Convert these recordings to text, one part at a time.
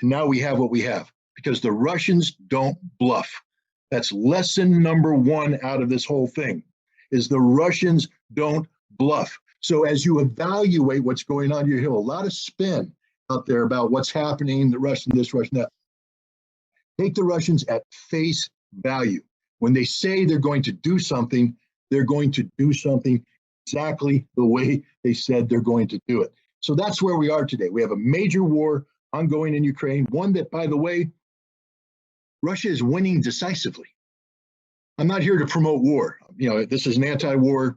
And now we have what we have because the Russians don't bluff. That's lesson number one out of this whole thing is the Russians don't bluff. So as you evaluate what's going on, you hear a lot of spin out there about what's happening, the Russian this, Russian that. Take the Russians at face value. When they say they're going to do something, they're going to do something exactly the way they said they're going to do it. So that's where we are today. We have a major war ongoing in Ukraine, one that, by the way, Russia is winning decisively. I'm not here to promote war. This is an anti-war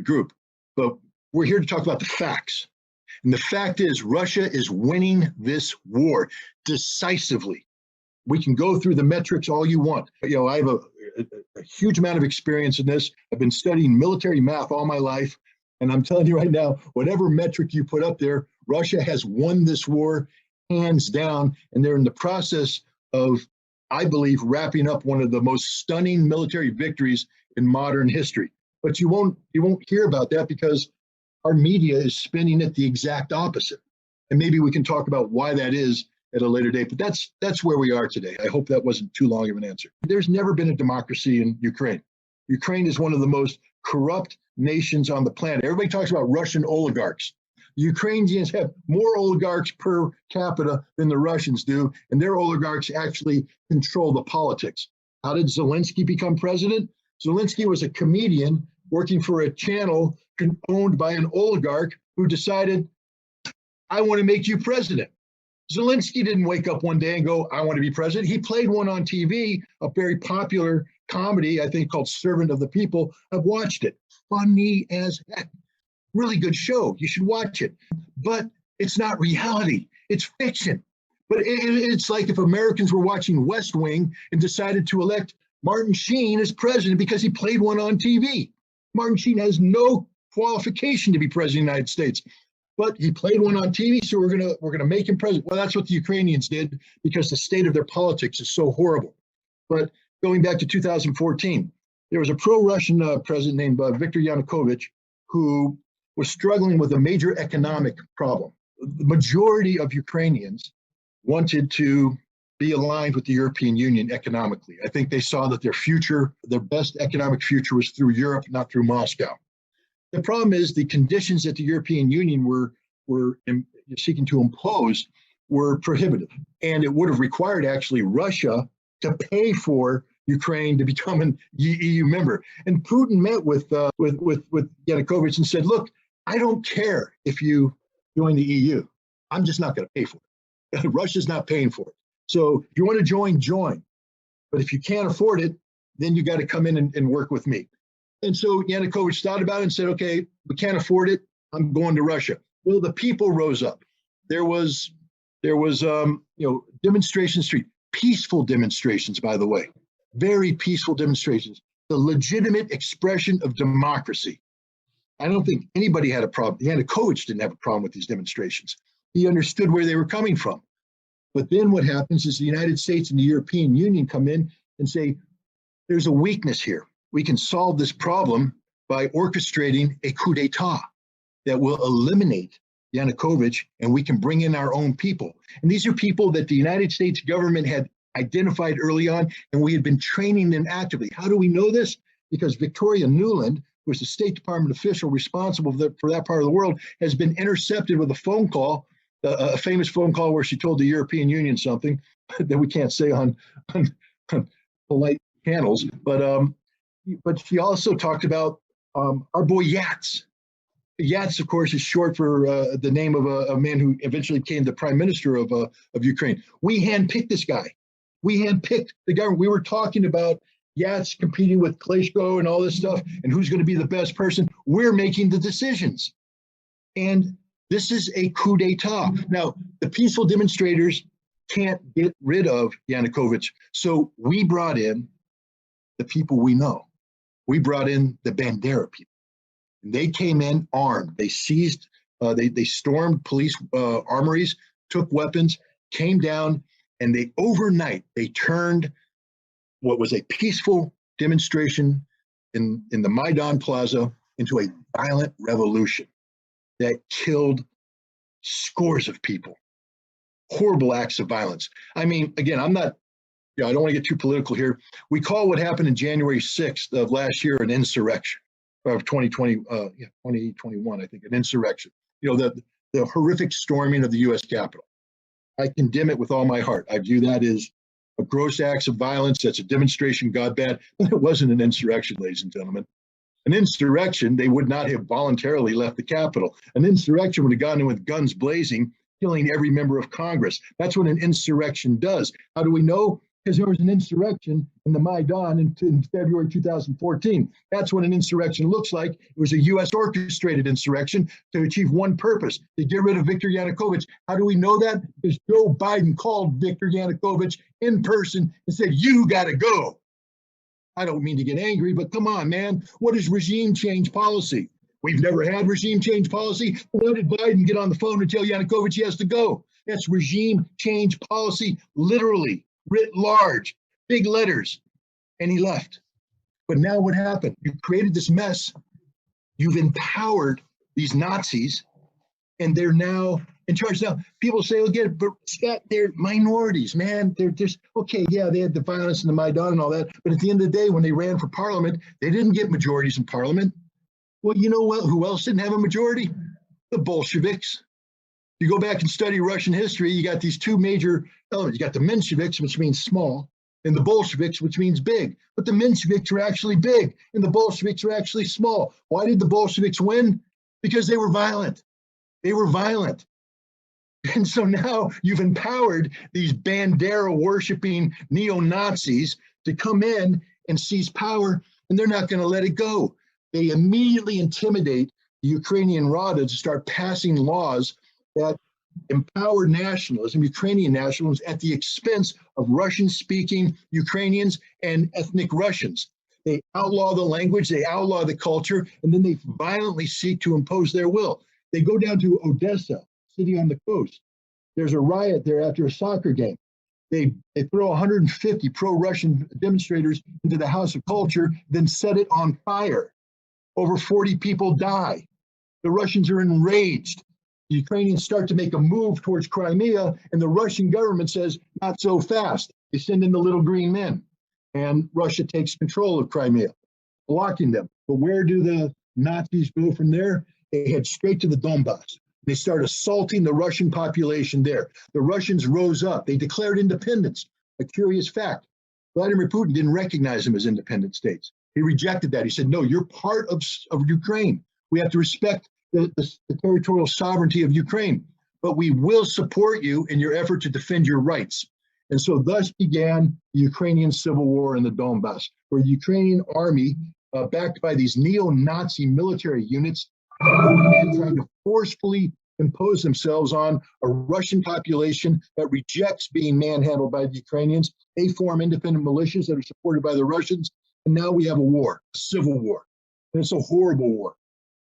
group, but we're here to talk about the facts. And the fact is, Russia is winning this war decisively. We can go through the metrics all you want. I have a huge amount of experience in this. I've been studying military math all my life. And I'm telling you right now, whatever metric you put up there, Russia has won this war hands down. And they're in the process of, I believe, wrapping up one of the most stunning military victories in modern history. But you won't hear about that because our media is spinning it the exact opposite. And maybe we can talk about why that is at a later date, but that's where we are today. I hope that wasn't too long of an answer. There's never been a democracy in Ukraine. Ukraine is one of the most corrupt nations on the planet. Everybody talks about Russian oligarchs. The Ukrainians have more oligarchs per capita than the Russians do, and their oligarchs actually control the politics. How did Zelensky become president? Zelensky was a comedian working for a channel owned by an oligarch who decided, I want to make you president. Zelensky didn't wake up one day and go, I want to be president. He played one on TV, a very popular comedy, I think called Servant of the People. I've watched it. Funny as heck. Really good show. You should watch it. But it's not reality. It's fiction. But it's like if Americans were watching West Wing and decided to elect Martin Sheen as president because he played one on TV. Martin Sheen has no qualification to be president of the United States. But he played one on TV, so we're gonna make him president. Well, that's what the Ukrainians did because the state of their politics is so horrible. But going back to 2014, there was a pro-Russian president named Viktor Yanukovych who was struggling with a major economic problem. The majority of Ukrainians wanted to be aligned with the European Union economically. I think they saw that their best economic future was through Europe, not through Moscow. The problem is the conditions that the European Union were seeking to impose were prohibitive. And it would have required actually Russia to pay for Ukraine to become an EU member. And Putin met with Yanukovych and said, look, I don't care if you join the EU. I'm just not going to pay for it. Russia's not paying for it. So if you want to join. But if you can't afford it, then you got to come in and work with me. And so Yanukovych thought about it and said, okay, we can't afford it. I'm going to Russia. Well, the people rose up. There was demonstration street, peaceful demonstrations, by the way, very peaceful demonstrations, the legitimate expression of democracy. I don't think anybody had a problem. Yanukovych didn't have a problem with these demonstrations. He understood where they were coming from. But then what happens is the United States and the European Union come in and say, there's a weakness here. We can solve this problem by orchestrating a coup d'etat that will eliminate Yanukovych, and we can bring in our own people. And these are people that the United States government had identified early on, and we had been training them actively. How do we know this? Because Victoria Nuland, who was the State Department official responsible for that part of the world, has been intercepted with a phone call, a famous phone call where she told the European Union something that we can't say on polite channels, but she also talked about our boy Yats. Yats, of course, is short for the name of a man who eventually became the prime minister of Ukraine. We handpicked this guy. We handpicked the government. We were talking about Yats competing with Klitschko and all this stuff, and who's going to be the best person. We're making the decisions. And this is a coup d'etat. Now, the peaceful demonstrators can't get rid of Yanukovych. So we brought in the people we know. We brought in the Bandera people. And they came in armed. They seized, they stormed police armories, took weapons, came down, and they overnight, they turned what was a peaceful demonstration in the Maidan Plaza into a violent revolution that killed scores of people. horrible acts of violence. I mean, again, I'm not, I don't want to get too political here. We call what happened in January 6th of last year an insurrection of 2021, I think, an insurrection. The horrific storming of the U.S. Capitol. I condemn it with all my heart. I view that as a gross acts of violence. That's a demonstration gone bad. But it wasn't an insurrection, ladies and gentlemen. An insurrection, they would not have voluntarily left the Capitol. An insurrection would have gone in with guns blazing, killing every member of Congress. That's what an insurrection does. How do we know? Because there was an insurrection in the Maidan in February 2014. That's what an insurrection looks like. It was a U.S. orchestrated insurrection to achieve one purpose, to get rid of Viktor Yanukovych. How do we know that? Because Joe Biden called Viktor Yanukovych in person and said, "You got to go." I don't mean to get angry, but come on, man. What is regime change policy? We've never had regime change policy. Why did Biden get on the phone and tell Yanukovych he has to go? That's regime change policy, literally. Writ large, big letters, and he left. But now what happened? You created this mess. You've empowered these Nazis, and they're now in charge. Now, people say, again, but Scott, they're minorities, man. They're just, okay, yeah, they had the violence in the Maidan and all that, but at the end of the day, when they ran for parliament, they didn't get majorities in parliament. Well, you know what? Who else didn't have a majority? The Bolsheviks. You go back and study Russian history, you got these two major elements. You got the Mensheviks, which means small, and the Bolsheviks, which means big. But the Mensheviks are actually big, and the Bolsheviks are actually small. Why did the Bolsheviks win? Because they were violent. They were violent. And so now you've empowered these Bandera-worshiping neo-Nazis to come in and seize power, and they're not going to let it go. They immediately intimidate the Ukrainian Rada to start passing laws that empower nationalism, Ukrainian nationalism, at the expense of Russian-speaking Ukrainians and ethnic Russians. They outlaw the language, they outlaw the culture, and then they violently seek to impose their will. They go down to Odessa, city on the coast. There's a riot there after a soccer game. They throw 150 pro-Russian demonstrators into the House of Culture, then set it on fire. Over 40 people die. The Russians are enraged. The Ukrainians start to make a move towards Crimea, and the Russian government says, not so fast. They send in the little green men, and Russia takes control of Crimea, blocking them. But where do the Nazis go from there? They head straight to the Donbass. They start assaulting the Russian population there. The Russians rose up. They declared independence. A curious fact, Vladimir Putin didn't recognize them as independent states. He rejected that. He said, no, you're part of Ukraine. We have to respect the territorial sovereignty of Ukraine, but we will support you in your effort to defend your rights. And so thus began the Ukrainian civil war in the Donbass, where the Ukrainian army, backed by these neo-Nazi military units, trying to forcefully impose themselves on a Russian population that rejects being manhandled by the Ukrainians. They form independent militias that are supported by the Russians. And now we have a war, a civil war. And it's a horrible war.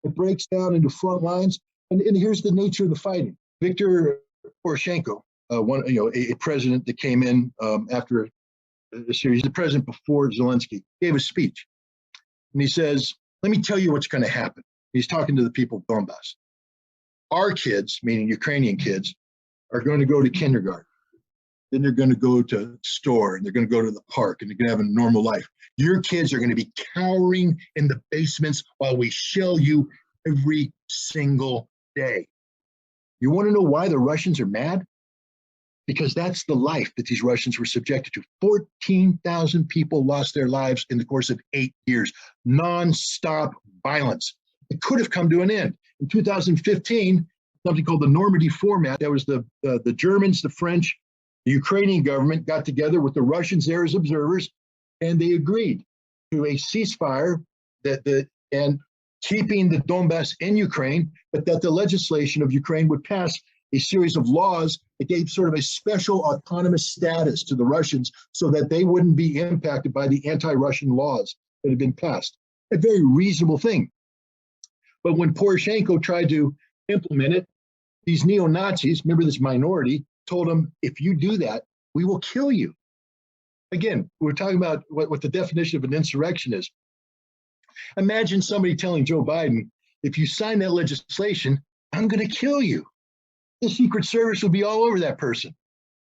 It breaks down into front lines. And here's the nature of the fighting. Viktor Poroshenko, a president that came in after a series, the president before Zelensky, gave a speech. And he says, let me tell you what's going to happen. He's talking to the people of Donbass. Our kids, meaning Ukrainian kids, are going to go to kindergarten. Then they're going to go to store, and they're going to go to the park, and they're going to have a normal life. Your kids are going to be cowering in the basements while we shell you every single day. You want to know why the Russians are mad? Because that's the life that these Russians were subjected to. 14,000 people lost their lives in the course of 8 years. Non-stop violence. It could have come to an end. In 2015, something called the Normandy Format, that was the Germans, the French, the Ukrainian government got together with the Russians there as observers, and they agreed to a ceasefire and keeping the Donbass in Ukraine, but that the legislation of Ukraine would pass a series of laws that gave sort of a special autonomous status to the Russians so that they wouldn't be impacted by the anti-Russian laws that had been passed. A very reasonable thing. But when Poroshenko tried to implement it, these neo-Nazis, remember this minority, told him, if you do that, we will kill you. Again, we're talking about what the definition of an insurrection is. Imagine somebody telling Joe Biden, if you sign that legislation, I'm going to kill you. the Secret Service would be all over that person.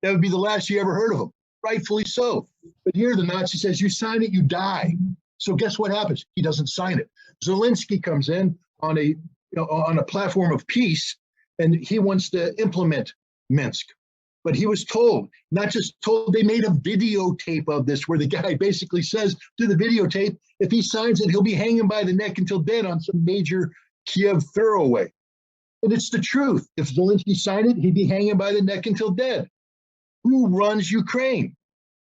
That would be the last you ever heard of him, rightfully so. But here the Nazi says, you sign it, you die. So guess what happens? He doesn't sign it. Zelensky comes in on a platform of peace, and he wants to implement Minsk. But he was told, not just told, they made a videotape of this where the guy basically says to the videotape, if he signs it, he'll be hanging by the neck until dead on some major Kiev thoroughway. And it's the truth. If Zelensky signed it, he'd be hanging by the neck until dead. Who runs Ukraine?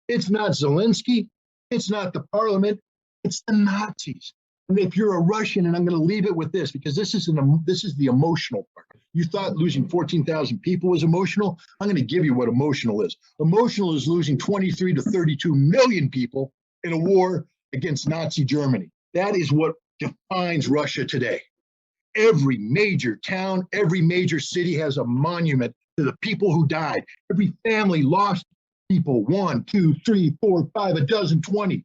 It's not Zelensky. It's not the parliament. It's the Nazis. And if you're a Russian, and I'm going to leave it with this, because this is the emotional part. You thought losing 14,000 people was emotional? I'm going to give you what emotional is. Emotional is losing 23 to 32 million people in a war against Nazi Germany. That is what defines Russia today. Every major town, every major city has a monument to the people who died. Every family lost people, 1, 2, 3, 4, 5, a dozen, 20.